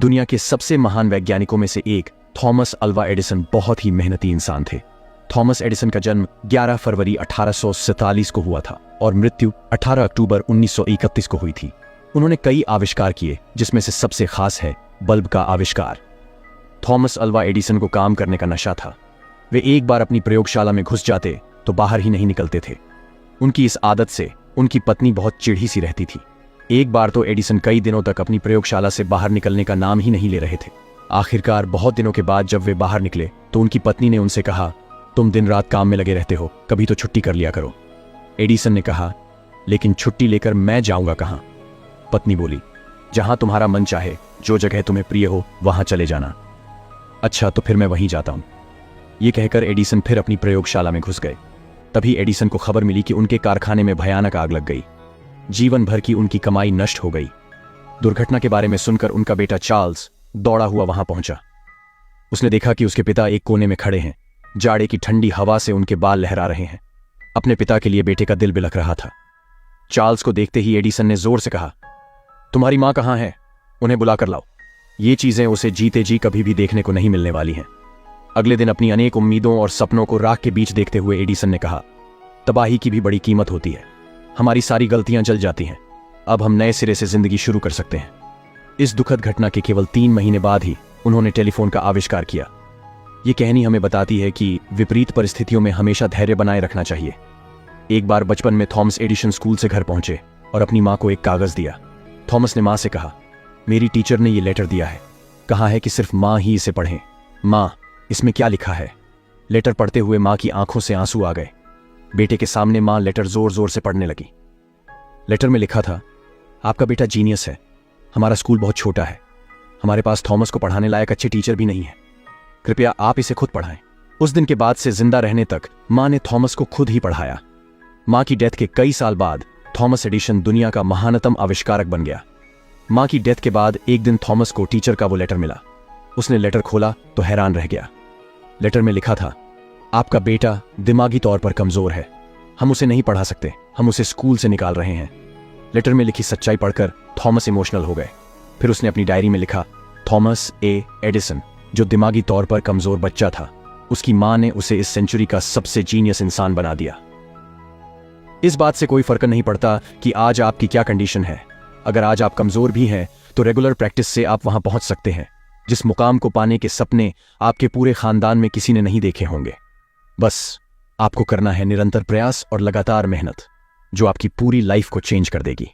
दुनिया के सबसे महान वैज्ञानिकों में से एक थॉमस अल्वा एडिसन बहुत ही मेहनती इंसान थे। थॉमस एडिसन का जन्म 11 फरवरी 1847 को हुआ था और मृत्यु 18 अक्टूबर 1931 को हुई थी। उन्होंने कई आविष्कार किए, जिसमें से सबसे खास है बल्ब का आविष्कार। थॉमस अल्वा एडिसन को काम करने का नशा था। वे एक बार अपनी प्रयोगशाला में घुस जाते तो बाहर ही नहीं निकलते थे। उनकी इस आदत से उनकी पत्नी बहुत चिढ़ी सी रहती थी। एक बार तो एडिसन कई दिनों तक अपनी प्रयोगशाला से बाहर निकलने का नाम ही नहीं ले रहे थे। आखिरकार बहुत दिनों के बाद जब वे बाहर निकले तो उनकी पत्नी ने उनसे कहा, तुम दिन रात काम में लगे रहते हो, कभी तो छुट्टी कर लिया करो। एडिसन ने कहा, लेकिन छुट्टी लेकर मैं जाऊंगा कहां? पत्नी बोली, जहां तुम्हारा मन चाहे, जो जगह तुम्हें प्रिय हो वहां चले जाना। अच्छा, तो फिर मैं वहीं जाता हूं। ये कहकर एडिसन फिर अपनी प्रयोगशाला में घुस गए। तभी एडिसन को खबर मिली कि उनके कारखाने में भयानक आग लग गई। जीवन भर की उनकी कमाई नष्ट हो गई। दुर्घटना के बारे में सुनकर उनका बेटा चार्ल्स दौड़ा हुआ वहां पहुंचा। उसने देखा कि उसके पिता एक कोने में खड़े हैं। जाड़े की ठंडी हवा से उनके बाल लहरा रहे हैं। अपने पिता के लिए बेटे का दिल बिलख रहा था। चार्ल्स को देखते ही एडिसन ने जोर से कहा, तुम्हारी मां कहां है? उन्हें बुलाकर लाओ। ये चीजें उसे जीते जी कभी भी देखने को नहीं मिलने वाली हैं। अगले दिन अपनी अनेक उम्मीदों और सपनों को राख के बीच देखते हुए एडिसन ने कहा, तबाही की भी बड़ी कीमत होती है। हमारी सारी गलतियां जल जाती हैं। अब हम नए सिरे से जिंदगी शुरू कर सकते हैं। इस दुखद घटना के केवल 3 महीने बाद ही उन्होंने टेलीफोन का आविष्कार किया। ये कहानी हमें बताती है कि विपरीत परिस्थितियों में हमेशा धैर्य बनाए रखना चाहिए। एक बार बचपन में थॉमस एडिसन स्कूल से घर पहुंचे और अपनी मां को एक कागज दिया। थॉमस ने मां से कहा, मेरी टीचर ने ये लेटर दिया है, कहा है कि सिर्फ मां ही इसे पढ़ें। मां, इसमें क्या लिखा है? लेटर पढ़ते हुए मां की आंखों से आंसू आ गए। बेटे के सामने मां लेटर जोर जोर से पढ़ने लगी। लेटर में लिखा था, आपका बेटा जीनियस है। हमारा स्कूल बहुत छोटा है। हमारे पास थॉमस को पढ़ाने लायक अच्छे टीचर भी नहीं है। कृपया आप इसे खुद पढ़ाएं। उस दिन के बाद से जिंदा रहने तक मां ने थॉमस को खुद ही पढ़ाया। मां की डेथ के कई साल बाद थॉमस एडिसन दुनिया का महानतम आविष्कारक बन गया। मां की डेथ के बाद एक दिन थॉमस को टीचर का वो लेटर मिला। उसने लेटर खोला तो हैरान रह गया। लेटर में लिखा था, आपका बेटा दिमागी तौर पर कमजोर है। हम उसे नहीं पढ़ा सकते। हम उसे स्कूल से निकाल रहे हैं। लेटर में लिखी सच्चाई पढ़कर थॉमस इमोशनल हो गए। फिर उसने अपनी डायरी में लिखा, थॉमस ए एडिसन, जो दिमागी तौर पर कमजोर बच्चा था, उसकी मां ने उसे इस सेंचुरी का सबसे जीनियस इंसान बना दिया। इस बात से कोई फर्क नहीं पड़ता कि आज आपकी क्या कंडीशन है। अगर आज आप कमजोर भी हैं तो रेगुलर प्रैक्टिस से आप वहां पहुंच सकते हैं जिस मुकाम को पाने के सपने आपके पूरे खानदान में किसी ने नहीं देखे होंगे। बस आपको करना है निरंतर प्रयास और लगातार मेहनत, जो आपकी पूरी लाइफ को चेंज कर देगी।